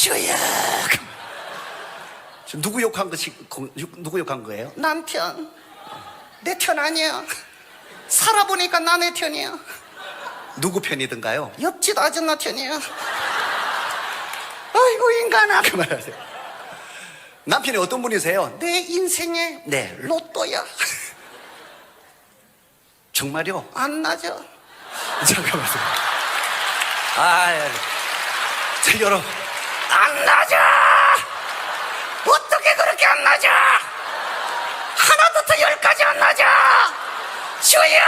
주야. 누구 욕한 것이 누구 욕한 거예요? 남편. 내 편 아니야. 살아보니까 나 내 편이야. 누구 편이든가요? 옆집 아줌마 편이야. 아이고 인간아. 그만하세요. 남편이 어떤 분이세요? 내 인생의 네. 로또야. 정말요? 안 나죠. 잠깐만요. 자, 여러분. 안 나죠. 어떻게 그렇게 안 나죠? 하나부터 열까지 안 나죠. 주여,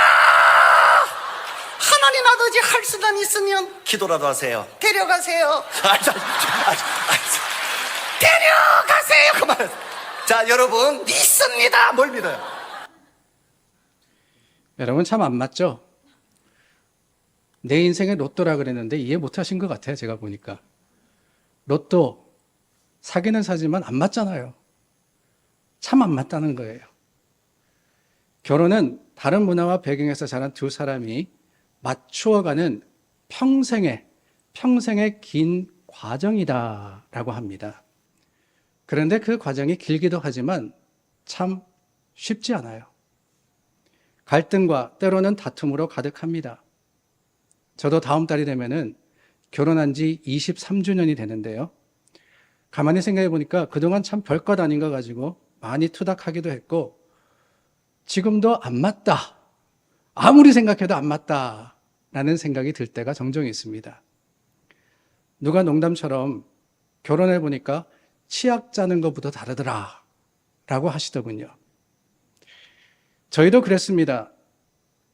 하나님 아버지 할 수만 있으면 기도라도 하세요. 데려가세요. 데려가세요. 그만하세요. 자, 여러분. 믿습니다. 뭘 믿어요? 여러분 참 안 맞죠? 내 인생의 로또라 그랬는데 이해 못 하신 것 같아요. 제가 보니까. 로또 사기는 사지만 안 맞잖아요. 참 안 맞다는 거예요. 결혼은 다른 문화와 배경에서 자란 두 사람이 맞추어가는 평생의 긴 과정이다라고 합니다. 그런데 그 과정이 길기도 하지만 참 쉽지 않아요. 갈등과 때로는 다툼으로 가득합니다. 저도 다음 달이 되면은 결혼한 지 23주년이 되는데요. 가만히 생각해 보니까 그동안 참 별것 아닌 거 가지고 많이 투닥하기도 했고, 지금도 안 맞다. 아무리 생각해도 안 맞다. 라는 생각이 들 때가 종종 있습니다. 누가 농담처럼 결혼해 보니까 치약 짜는 것보다 다르더라. 라고 하시더군요. 저희도 그랬습니다.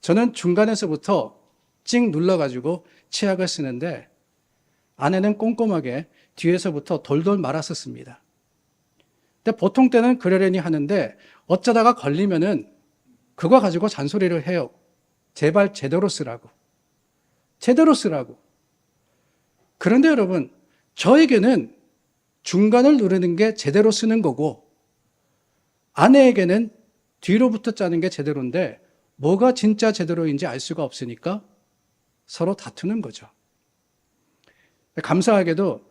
저는 중간에서부터 찍 눌러가지고 치약을 쓰는데 아내는 꼼꼼하게 뒤에서부터 돌돌 말았었습니다. 근데 보통 때는 그러려니 하는데 어쩌다가 걸리면은 그거 가지고 잔소리를 해요. 제발 제대로 쓰라고. 제대로 쓰라고. 그런데 여러분, 저에게는 중간을 누르는 게 제대로 쓰는 거고 아내에게는 뒤로부터 짜는 게 제대로인데 뭐가 진짜 제대로인지 알 수가 없으니까 서로 다투는 거죠. 감사하게도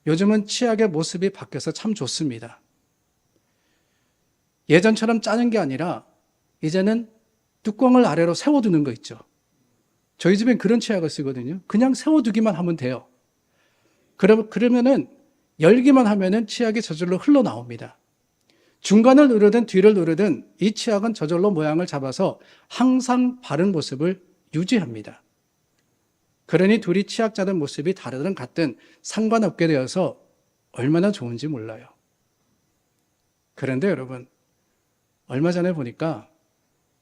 요즘은 치약의 모습이 바뀌어서 참 좋습니다. 예전처럼 짜는 게 아니라 이제는 뚜껑을 아래로 세워두는 거 있죠. 저희 집엔 그런 치약을 쓰거든요. 그냥 세워두기만 하면 돼요. 그러면은 열기만 하면은 치약이 저절로 흘러나옵니다. 중간을 누르든 뒤를 누르든 이 치약은 저절로 모양을 잡아서 항상 바른 모습을 유지합니다. 그러니 둘이 치약 짜는 모습이 다르든 같든 상관없게 되어서 얼마나 좋은지 몰라요. 그런데 여러분, 얼마 전에 보니까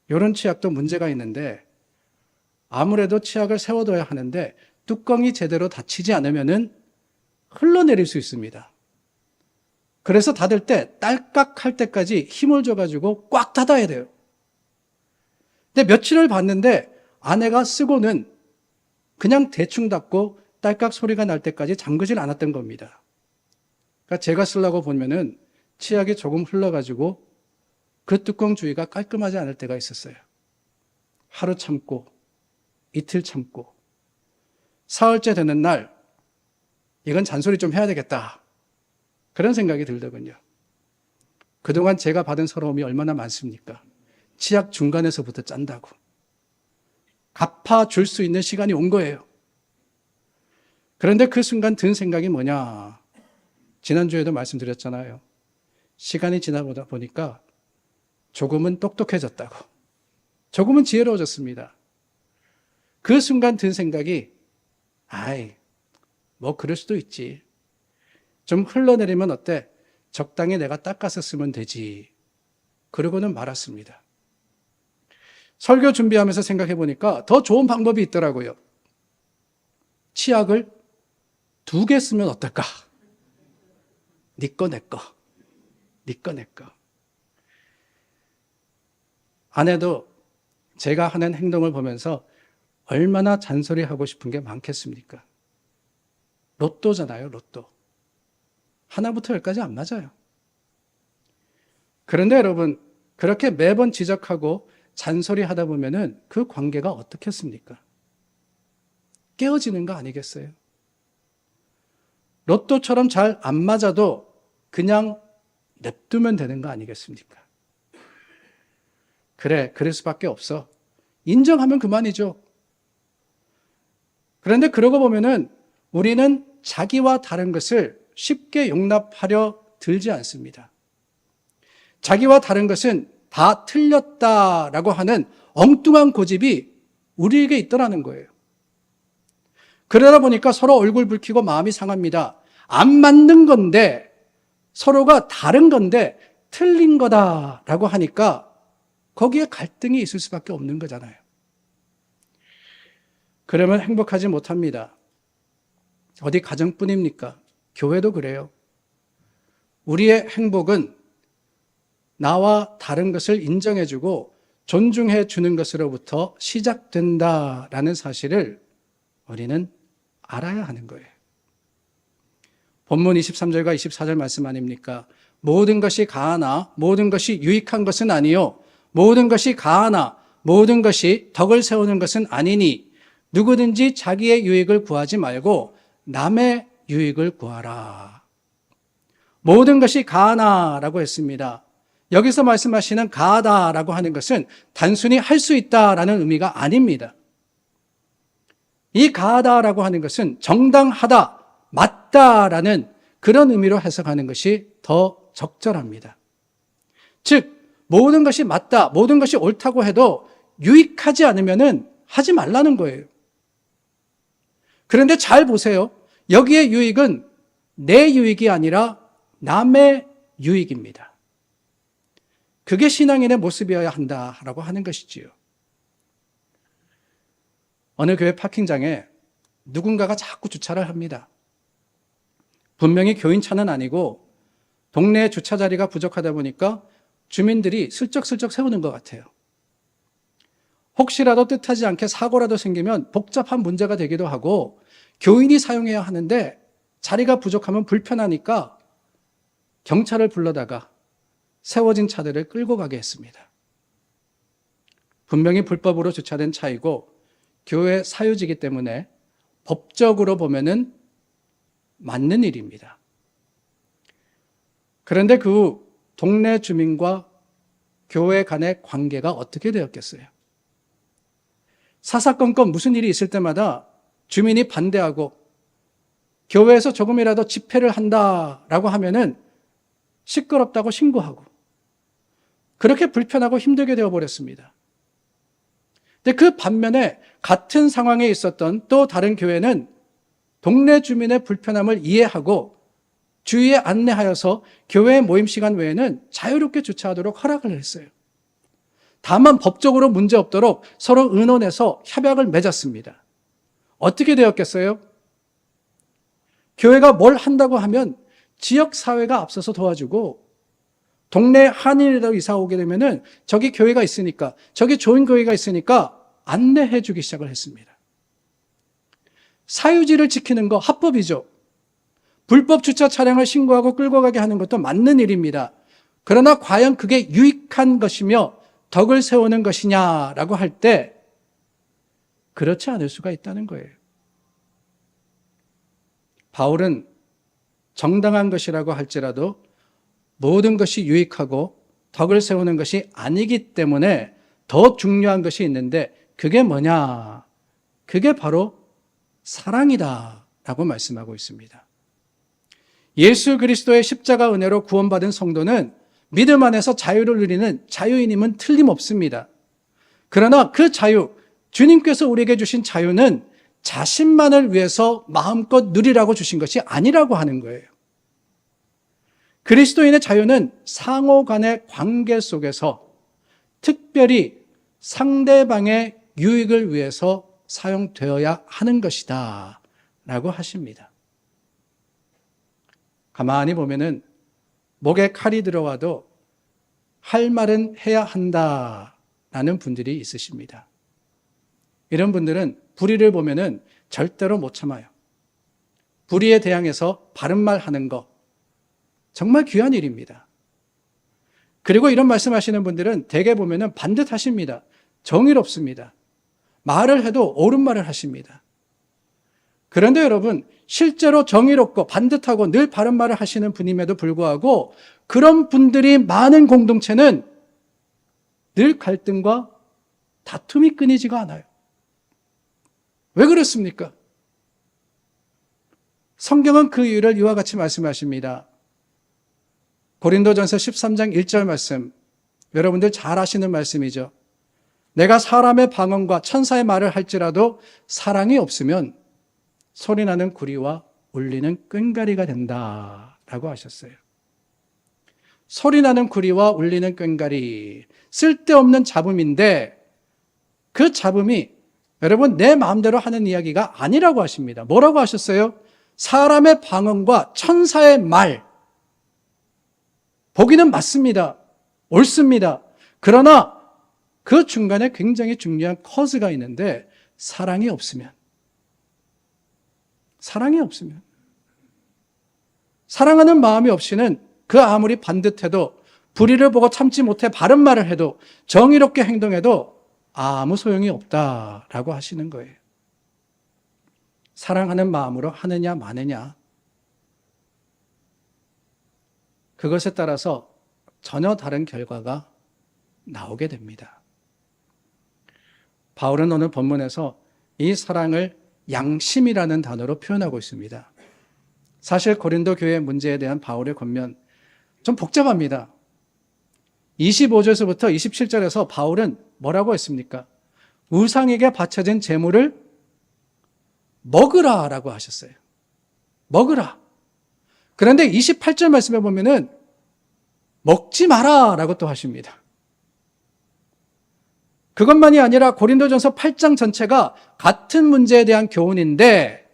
이런 치약도 문제가 있는데 아무래도 치약을 세워둬야 하는데 뚜껑이 제대로 닫히지 않으면은 흘러내릴 수 있습니다. 그래서 닫을 때 딸깍 할 때까지 힘을 줘가지고 꽉 닫아야 돼요. 근데 며칠을 봤는데 아내가 쓰고는 그냥 대충 닫고 딸깍 소리가 날 때까지 잠그질 않았던 겁니다. 그러니까 제가 쓰려고 보면은 치약이 조금 흘러가지고 그 뚜껑 주위가 깔끔하지 않을 때가 있었어요. 하루 참고 이틀 참고 사흘째 되는 날 이건 잔소리 좀 해야 되겠다. 그런 생각이 들더군요. 그동안 제가 받은 서러움이 얼마나 많습니까? 치약 중간에서부터 짠다고. 갚아줄 수 있는 시간이 온 거예요. 그런데 그 순간 든 생각이 뭐냐. 지난주에도 말씀드렸잖아요. 시간이 지나보다 보니까 조금은 똑똑해졌다고. 조금은 지혜로워졌습니다. 그 순간 든 생각이 뭐 그럴 수도 있지. 좀 흘러내리면 어때? 적당히 내가 닦아서 쓰면 되지. 그러고는 말았습니다. 설교 준비하면서 생각해 보니까 더 좋은 방법이 있더라고요. 치약을 2개 쓰면 어떨까? 네 거, 내 거. 네 거, 내 거. 아내도 제가 하는 행동을 보면서 얼마나 잔소리하고 싶은 게 많겠습니까? 로또잖아요, 로또. 하나부터 열까지 안 맞아요. 그런데 여러분, 그렇게 매번 지적하고 잔소리하다 보면은 그 관계가 어떻겠습니까? 깨어지는 거 아니겠어요? 로또처럼 잘 안 맞아도 그냥 냅두면 되는 거 아니겠습니까? 그래, 그럴 수밖에 없어. 인정하면 그만이죠. 그런데 그러고 보면은 우리는 자기와 다른 것을 쉽게 용납하려 들지 않습니다. 자기와 다른 것은 다 틀렸다라고 하는 엉뚱한 고집이 우리에게 있더라는 거예요. 그러다 보니까 서로 얼굴 붉히고 마음이 상합니다. 안 맞는 건데, 서로가 다른 건데 틀린 거다라고 하니까 거기에 갈등이 있을 수밖에 없는 거잖아요. 그러면 행복하지 못합니다. 어디 가정뿐입니까? 교회도 그래요. 우리의 행복은 나와 다른 것을 인정해주고 존중해 주는 것으로부터 시작된다라는 사실을 우리는 알아야 하는 거예요. 본문 23절과 24절 말씀 아닙니까? 모든 것이 가하나 모든 것이 유익한 것은 아니요 모든 것이 가하나 모든 것이 덕을 세우는 것은 아니니 누구든지 자기의 유익을 구하지 말고 남의 유익을 구하라. 모든 것이 가하나라고 했습니다. 여기서 말씀하시는 가하다라고 하는 것은 단순히 할 수 있다라는 의미가 아닙니다. 이 가하다라고 하는 것은 정당하다, 맞다라는 그런 의미로 해석하는 것이 더 적절합니다. 즉 모든 것이 맞다, 모든 것이 옳다고 해도 유익하지 않으면은 하지 말라는 거예요. 그런데 잘 보세요. 여기에 유익은 내 유익이 아니라 남의 유익입니다. 그게 신앙인의 모습이어야 한다라고 하는 것이지요. 어느 교회 파킹장에 누군가가 자꾸 주차를 합니다. 분명히 교인차는 아니고 동네 주차 자리가 부족하다 보니까 주민들이 슬쩍슬쩍 세우는 것 같아요. 혹시라도 뜻하지 않게 사고라도 생기면 복잡한 문제가 되기도 하고 교인이 사용해야 하는데 자리가 부족하면 불편하니까 경찰을 불러다가 세워진 차들을 끌고 가게 했습니다. 분명히 불법으로 주차된 차이고 교회 사유지이기 때문에 법적으로 보면은 맞는 일입니다. 그런데 그 동네 주민과 교회 간의 관계가 어떻게 되었겠어요? 사사건건 무슨 일이 있을 때마다 주민이 반대하고 교회에서 조금이라도 집회를 한다라고 하면은 시끄럽다고 신고하고 그렇게 불편하고 힘들게 되어버렸습니다. 근데 그 반면에 같은 상황에 있었던 또 다른 교회는 동네 주민의 불편함을 이해하고 주위에 안내하여서 교회 모임 시간 외에는 자유롭게 주차하도록 허락을 했어요. 다만 법적으로 문제없도록 서로 의논해서 협약을 맺었습니다. 어떻게 되었겠어요? 교회가 뭘 한다고 하면 지역사회가 앞서서 도와주고 동네 한인이라도 이사 오게 되면은 저기 교회가 있으니까 저기 좋은 교회가 있으니까 안내해 주기 시작을 했습니다. 사유지를 지키는 거 합법이죠. 불법 주차 차량을 신고하고 끌고 가게 하는 것도 맞는 일입니다. 그러나 과연 그게 유익한 것이며 덕을 세우는 것이냐라고 할 때 그렇지 않을 수가 있다는 거예요. 바울은 정당한 것이라고 할지라도 모든 것이 유익하고 덕을 세우는 것이 아니기 때문에 더 중요한 것이 있는데 그게 뭐냐? 그게 바로 사랑이다라고 말씀하고 있습니다. 예수 그리스도의 십자가 은혜로 구원받은 성도는 믿음 안에서 자유를 누리는 자유인임은 틀림없습니다. 그러나 그 자유, 주님께서 우리에게 주신 자유는 자신만을 위해서 마음껏 누리라고 주신 것이 아니라고 하는 거예요. 그리스도인의 자유는 상호 간의 관계 속에서 특별히 상대방의 유익을 위해서 사용되어야 하는 것이다 라고 하십니다. 가만히 보면은 목에 칼이 들어와도 할 말은 해야 한다라는 분들이 있으십니다. 이런 분들은 불의를 보면은 절대로 못 참아요. 불의에 대항해서 바른 말 하는 거 정말 귀한 일입니다. 그리고 이런 말씀하시는 분들은 대개 보면은 반듯하십니다. 정의롭습니다. 말을 해도 옳은 말을 하십니다. 그런데 여러분, 실제로 정의롭고 반듯하고 늘 바른 말을 하시는 분임에도 불구하고 그런 분들이 많은 공동체는 늘 갈등과 다툼이 끊이지가 않아요. 왜 그렇습니까? 성경은 그 이유를 이와 같이 말씀하십니다. 고린도전서 13장 1절 말씀, 여러분들 잘 아시는 말씀이죠. 내가 사람의 방언과 천사의 말을 할지라도 사랑이 없으면 소리나는 구리와 울리는 꽹과리가 된다라고 하셨어요. 소리나는 구리와 울리는 꽹과리, 쓸데없는 잡음인데 그 잡음이 여러분 내 마음대로 하는 이야기가 아니라고 하십니다. 뭐라고 하셨어요? 사람의 방언과 천사의 말, 보기는 맞습니다. 옳습니다. 그러나 그 중간에 굉장히 중요한 커즈가 있는데 사랑이 없으면, 사랑하는 마음이 없이는 그 아무리 반듯해도 불의를 보고 참지 못해 바른 말을 해도 정의롭게 행동해도 아무 소용이 없다라고 하시는 거예요. 사랑하는 마음으로 하느냐 마느냐, 그것에 따라서 전혀 다른 결과가 나오게 됩니다. 바울은 오늘 본문에서 이 사랑을 양심이라는 단어로 표현하고 있습니다. 사실 고린도 교회 문제에 대한 바울의 권면 좀 복잡합니다. 25절에서부터 27절에서 바울은 뭐라고 했습니까? 우상에게 바쳐진 제물을 먹으라라고 하셨어요. 먹으라. 그런데 28절 말씀에 보면은 먹지 마라라고 또 하십니다. 그것만이 아니라 고린도전서 8장 전체가 같은 문제에 대한 교훈인데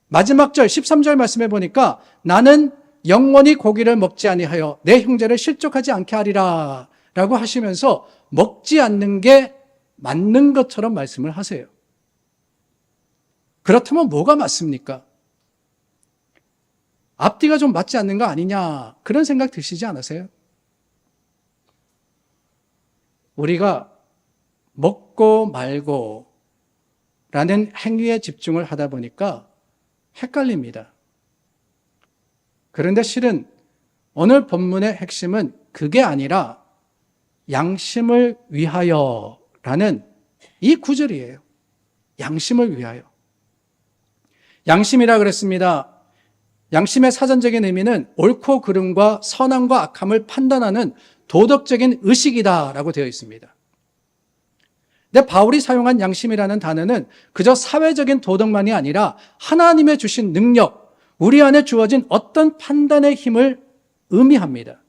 마지막 절 13절 말씀해 보니까 나는 영원히 고기를 먹지 아니하여 내 형제를 실족하지 않게 하리라 라고 하시면서 먹지 않는 게 맞는 것처럼 말씀을 하세요. 그렇다면 뭐가 맞습니까? 앞뒤가 좀 맞지 않는 거 아니냐, 그런 생각 드시지 않으세요? 우리가 먹고 말고 라는 행위에 집중을 하다 보니까 헷갈립니다. 그런데 실은 오늘 본문의 핵심은 그게 아니라 양심을 위하여 라는 이 구절이에요. 양심을 위하여. 양심이라 그랬습니다. 양심의 사전적인 의미는 옳고 그름과 선함과 악함을 판단하는 도덕적인 의식이다라고 되어 있습니다. 근데 바울이 사용한 양심이라는 단어는 그저 사회적인 도덕만이 아니라 하나님의 주신 능력, 우리 안에 주어진 어떤 판단의 힘을 의미합니다.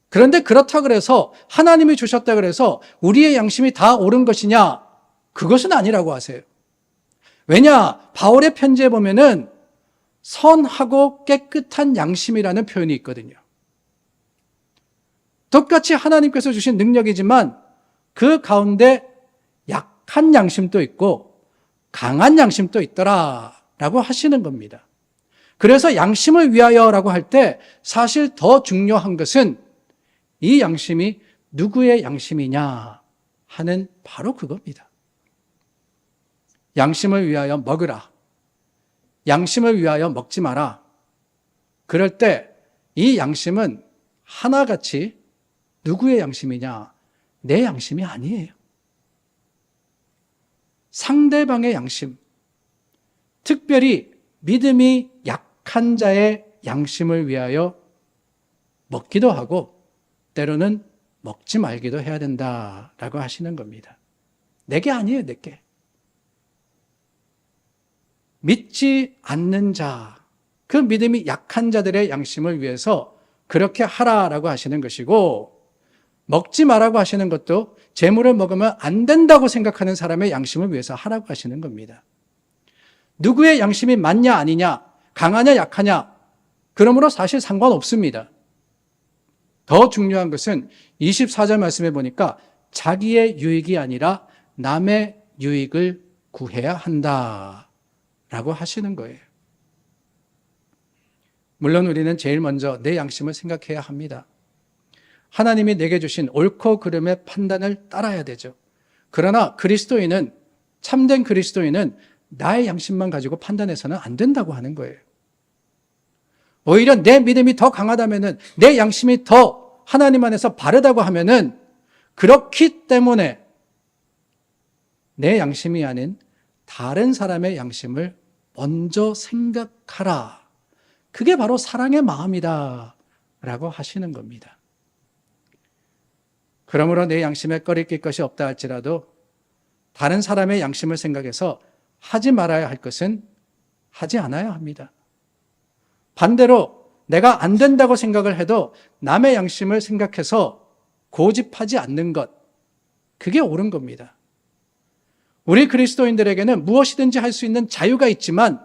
그런데 그렇다 그래서 하나님이 주셨다 그래서 우리의 양심이 다 옳은 것이냐? 그것은 아니라고 하세요. 왜냐? 바울의 편지에 보면은 선하고 깨끗한 양심이라는 표현이 있거든요. 똑같이 하나님께서 주신 능력이지만 그 가운데 약한 양심도 있고 강한 양심도 있더라라고 하시는 겁니다. 그래서 양심을 위하여라고 할 때 사실 더 중요한 것은 이 양심이 누구의 양심이냐 하는 바로 그겁니다. 양심을 위하여 먹으라. 양심을 위하여 먹지 마라. 그럴 때 이 양심은 하나같이 누구의 양심이냐? 내 양심이 아니에요. 상대방의 양심, 특별히 믿음이 약한 자의 양심을 위하여 먹기도 하고 때로는 먹지 말기도 해야 된다라고 하시는 겁니다. 내게 아니에요, 내게. 믿지 않는 자, 그 믿음이 약한 자들의 양심을 위해서 그렇게 하라라고 하시는 것이고, 먹지 마라고 하시는 것도 재물을 먹으면 안 된다고 생각하는 사람의 양심을 위해서 하라고 하시는 겁니다. 누구의 양심이 맞냐 아니냐, 강하냐 약하냐, 그러므로 사실 상관없습니다. 더 중요한 것은 24절 말씀에 보니까 자기의 유익이 아니라 남의 유익을 구해야 한다라고 하시는 거예요. 물론 우리는 제일 먼저 내 양심을 생각해야 합니다. 하나님이 내게 주신 옳고 그름의 판단을 따라야 되죠. 그러나 그리스도인은, 참된 그리스도인은 나의 양심만 가지고 판단해서는 안 된다고 하는 거예요. 오히려 내 믿음이 더 강하다면은, 내 양심이 더 하나님 안에서 바르다고 하면은, 그렇기 때문에 내 양심이 아닌 다른 사람의 양심을 먼저 생각하라. 그게 바로 사랑의 마음이다 라고 하시는 겁니다. 그러므로 내 양심에 꺼리낄 것이 없다 할지라도 다른 사람의 양심을 생각해서 하지 말아야 할 것은 하지 않아야 합니다. 반대로 내가 안 된다고 생각을 해도 남의 양심을 생각해서 고집하지 않는 것, 그게 옳은 겁니다. 우리 그리스도인들에게는 무엇이든지 할 수 있는 자유가 있지만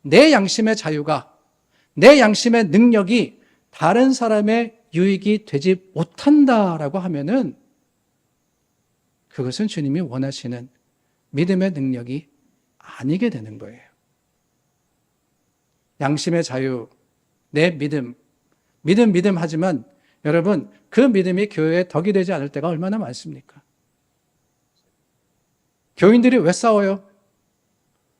내 양심의 자유가, 내 양심의 능력이 다른 사람의 유익이 되지 못한다라고 하면은 그것은 주님이 원하시는 믿음의 능력이 아니게 되는 거예요. 양심의 자유, 내 믿음 하지만 여러분, 그 믿음이 교회에 덕이 되지 않을 때가 얼마나 많습니까? 교인들이 왜 싸워요?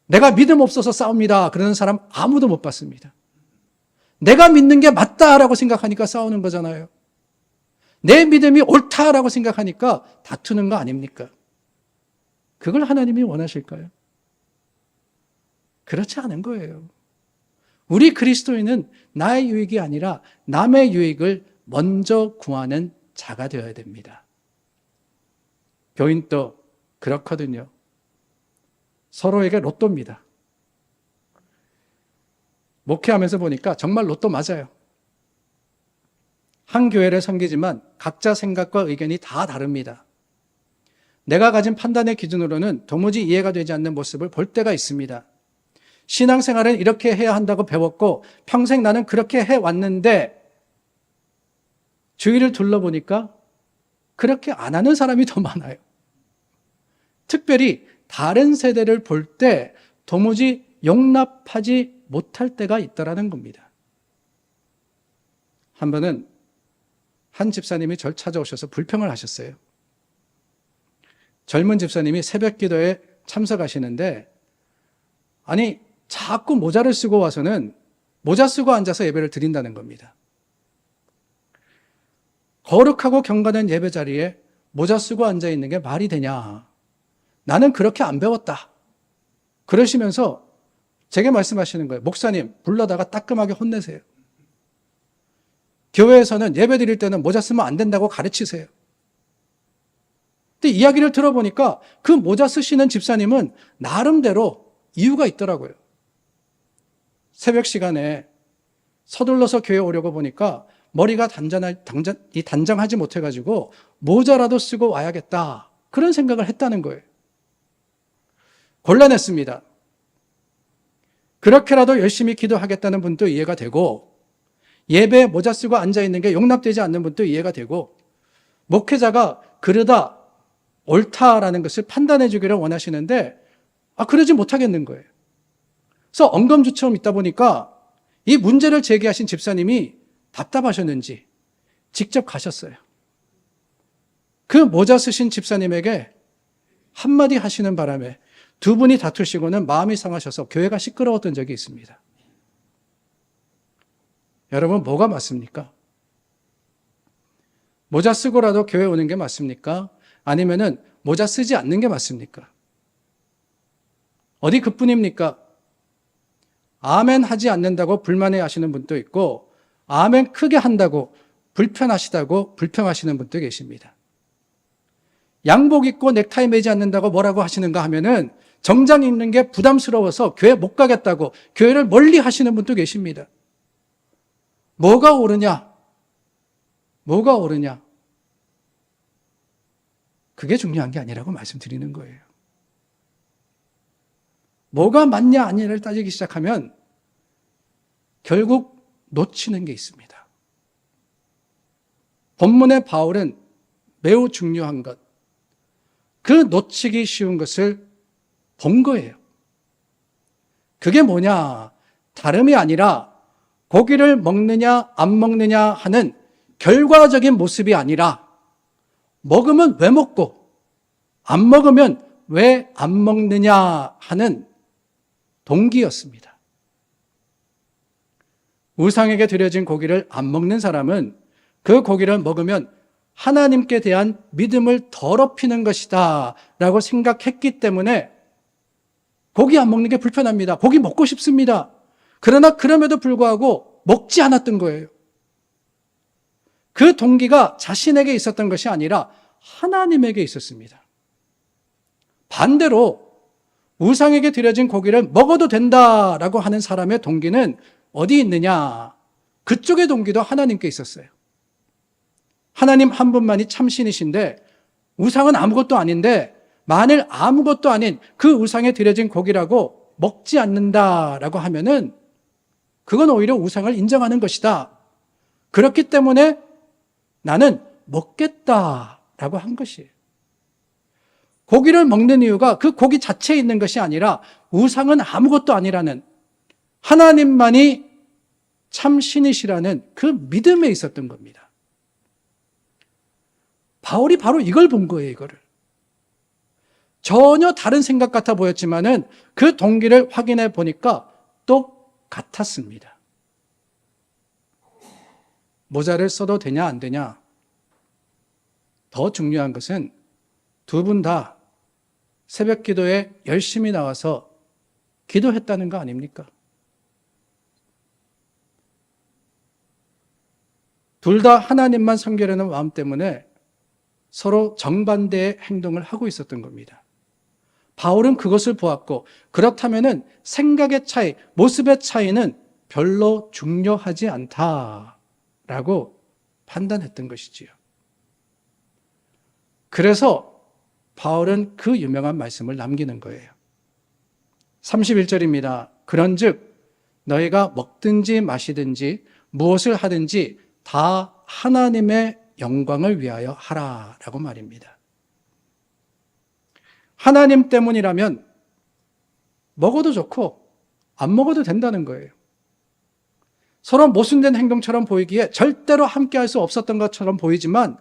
내가 믿음 없어서 싸웁니다. 그러는 사람 아무도 못 봤습니다. 내가 믿는 게 맞다라고 생각하니까 싸우는 거잖아요. 내 믿음이 옳다라고 생각하니까 다투는 거 아닙니까? 그걸 하나님이 원하실까요? 그렇지 않은 거예요. 우리 그리스도인은 나의 유익이 아니라 남의 유익을 먼저 구하는 자가 되어야 됩니다. 교인도 그렇거든요. 서로에게 로또입니다. 목회하면서 보니까 정말 로또 맞아요. 한 교회를 섬기지만 각자 생각과 의견이 다 다릅니다. 내가 가진 판단의 기준으로는 도무지 이해가 되지 않는 모습을 볼 때가 있습니다. 신앙생활은 이렇게 해야 한다고 배웠고 평생 나는 그렇게 해왔는데 주위를 둘러보니까 그렇게 안 하는 사람이 더 많아요. 특별히 다른 세대를 볼 때 도무지 용납하지 못할 때가 있더라는 겁니다. 한 번은 한 집사님이 절 찾아오셔서 불평을 하셨어요. 젊은 집사님이 새벽 기도에 참석하시는데 아니 자꾸 모자를 쓰고 와서는 모자 쓰고 앉아서 예배를 드린다는 겁니다. 거룩하고 경건한 예배 자리에 모자 쓰고 앉아 있는 게 말이 되냐? 나는 그렇게 안 배웠다. 그러시면서 제게 말씀하시는 거예요. 목사님, 불러다가 따끔하게 혼내세요. 교회에서는 예배 드릴 때는 모자 쓰면 안 된다고 가르치세요. 근데 이야기를 들어보니까 그 모자 쓰시는 집사님은 나름대로 이유가 있더라고요. 새벽 시간에 서둘러서 교회에 오려고 보니까 머리가 단정하지 못해가지고 모자라도 쓰고 와야겠다. 그런 생각을 했다는 거예요. 곤란했습니다. 그렇게라도 열심히 기도하겠다는 분도 이해가 되고 예배에 모자 쓰고 앉아있는 게 용납되지 않는 분도 이해가 되고 목회자가 그러다 옳다라는 것을 판단해 주기를 원하시는데 그러지 못하겠는 거예요. 그래서 엉검주처럼 있다 보니까 이 문제를 제기하신 집사님이 답답하셨는지 직접 가셨어요. 그 모자 쓰신 집사님에게 한마디 하시는 바람에 두 분이 다투시고는 마음이 상하셔서 교회가 시끄러웠던 적이 있습니다. 여러분, 뭐가 맞습니까? 모자 쓰고라도 교회 오는 게 맞습니까? 아니면은 모자 쓰지 않는 게 맞습니까? 어디 그뿐입니까? 아멘 하지 않는다고 불만해 하시는 분도 있고 아멘 크게 한다고 불편하시다고 불평하시는 분도 계십니다. 양복 입고 넥타이 매지 않는다고 뭐라고 하시는가 하면은 정장 입는 게 부담스러워서 교회 못 가겠다고 교회를 멀리 하시는 분도 계십니다. 뭐가 옳으냐? 뭐가 옳으냐? 그게 중요한 게 아니라고 말씀드리는 거예요. 뭐가 맞냐 아니냐를 따지기 시작하면 결국 놓치는 게 있습니다. 본문의 바울은 매우 중요한 것, 그 놓치기 쉬운 것을 본 거예요. 그게 뭐냐? 다름이 아니라 고기를 먹느냐 안 먹느냐 하는 결과적인 모습이 아니라 먹으면 왜 먹고 안 먹으면 왜 안 먹느냐 하는 동기였습니다. 우상에게 드려진 고기를 안 먹는 사람은 그 고기를 먹으면 하나님께 대한 믿음을 더럽히는 것이다 라고 생각했기 때문에 고기 안 먹는 게 불편합니다. 고기 먹고 싶습니다. 그러나 그럼에도 불구하고 먹지 않았던 거예요. 그 동기가 자신에게 있었던 것이 아니라 하나님에게 있었습니다. 반대로 우상에게 드려진 고기를 먹어도 된다라고 하는 사람의 동기는 어디 있느냐? 그쪽의 동기도 하나님께 있었어요. 하나님 한 분만이 참신이신데 우상은 아무것도 아닌데 만일 아무것도 아닌 그 우상에 드려진 고기라고 먹지 않는다라고 하면은 그건 오히려 우상을 인정하는 것이다. 그렇기 때문에 나는 먹겠다라고 한 것이에요. 고기를 먹는 이유가 그 고기 자체에 있는 것이 아니라 우상은 아무것도 아니라는 하나님만이 참신이시라는 그 믿음에 있었던 겁니다. 바울이 바로 이걸 본 거예요, 이거를. 전혀 다른 생각 같아 보였지만은 그 동기를 확인해 보니까 똑같았습니다. 모자를 써도 되냐 안 되냐? 더 중요한 것은 두 분 다 새벽 기도에 열심히 나와서 기도했다는 거 아닙니까? 둘 다 하나님만 섬기려는 마음 때문에 서로 정반대의 행동을 하고 있었던 겁니다. 바울은 그것을 보았고 그렇다면은 생각의 차이, 모습의 차이는 별로 중요하지 않다라고 판단했던 것이지요. 그래서 바울은 그 유명한 말씀을 남기는 거예요. 31절입니다. 그런즉 너희가 먹든지 마시든지 무엇을 하든지 다 하나님의 영광을 위하여 하라라고 말입니다. 하나님 때문이라면 먹어도 좋고 안 먹어도 된다는 거예요. 서로 모순된 행동처럼 보이기에 절대로 함께할 수 없었던 것처럼 보이지만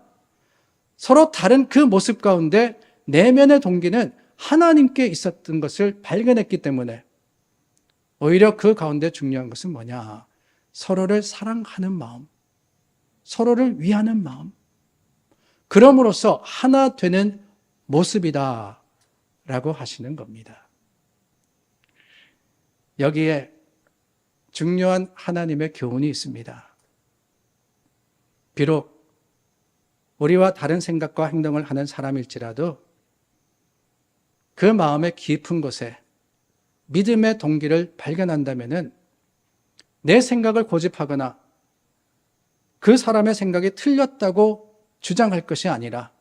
서로 다른 그 모습 가운데 내면의 동기는 하나님께 있었던 것을 발견했기 때문에 오히려 그 가운데 중요한 것은 뭐냐? 서로를 사랑하는 마음, 서로를 위하는 마음, 그럼으로써 하나 되는 모습이다 라고 하시는 겁니다. 여기에 중요한 하나님의 교훈이 있습니다. 비록 우리와 다른 생각과 행동을 하는 사람일지라도 그 마음의 깊은 곳에 믿음의 동기를 발견한다면은 내 생각을 고집하거나 그 사람의 생각이 틀렸다고 주장할 것이 아니라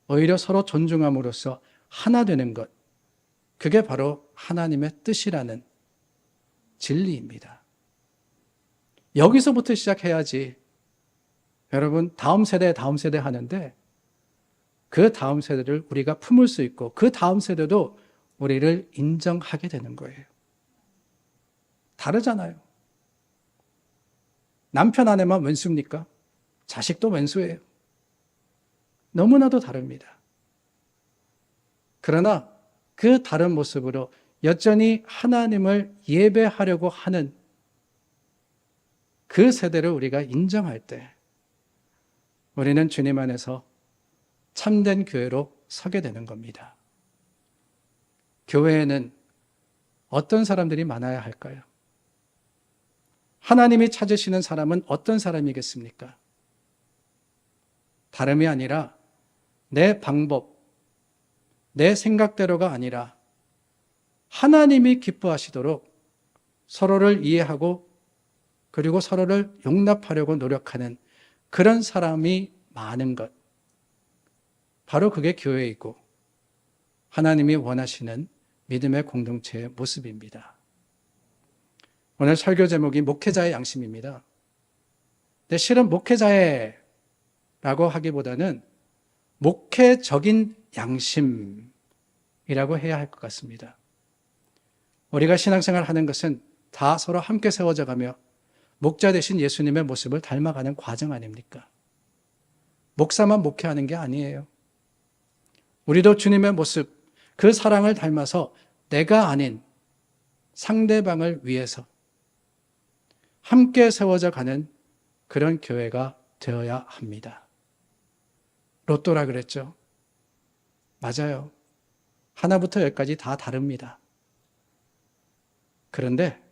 오히려 서로 존중함으로써 하나 되는 것, 그게 바로 하나님의 뜻이라는 진리입니다. 여기서부터 시작해야지 여러분 다음 세대 하는데 그 다음 세대를 우리가 품을 수 있고 그 다음 세대도 우리를 인정하게 되는 거예요. 다르잖아요. 남편 아내만 왼수입니까? 자식도 왼수예요. 너무나도 다릅니다. 그러나 그 다른 모습으로 여전히 하나님을 예배하려고 하는 그 세대를 우리가 인정할 때 우리는 주님 안에서 참된 교회로 서게 되는 겁니다. 교회에는 어떤 사람들이 많아야 할까요? 하나님이 찾으시는 사람은 어떤 사람이겠습니까? 다름이 아니라 내 방법, 내 생각대로가 아니라 하나님이 기뻐하시도록 서로를 이해하고 그리고 서로를 용납하려고 노력하는 그런 사람이 많은 것. 바로 그게 교회이고 하나님이 원하시는 믿음의 공동체의 모습입니다. 오늘 설교 제목이 목회자의 양심입니다. 근데 실은 목회자의 라고 하기보다는 목회적인 양심이라고 해야 할 것 같습니다. 우리가 신앙생활 하는 것은 다 서로 함께 세워져 가며 목자 되신 예수님의 모습을 닮아가는 과정 아닙니까? 목사만 목회하는 게 아니에요. 우리도 주님의 모습, 그 사랑을 닮아서 내가 아닌 상대방을 위해서 함께 세워져 가는 그런 교회가 되어야 합니다. 로또라 그랬죠? 맞아요. 하나부터 열까지 다 다릅니다. 그런데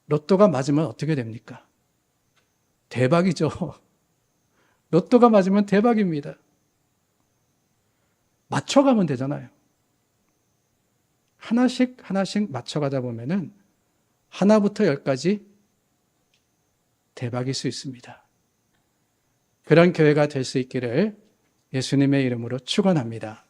로또가 맞으면 어떻게 됩니까? 대박이죠. 로또가 맞으면 대박입니다. 맞춰가면 되잖아요. 하나씩 맞춰가다 보면은 하나부터 열까지 대박일 수 있습니다. 그런 교회가 될 수 있기를 예수님의 이름으로 축원합니다.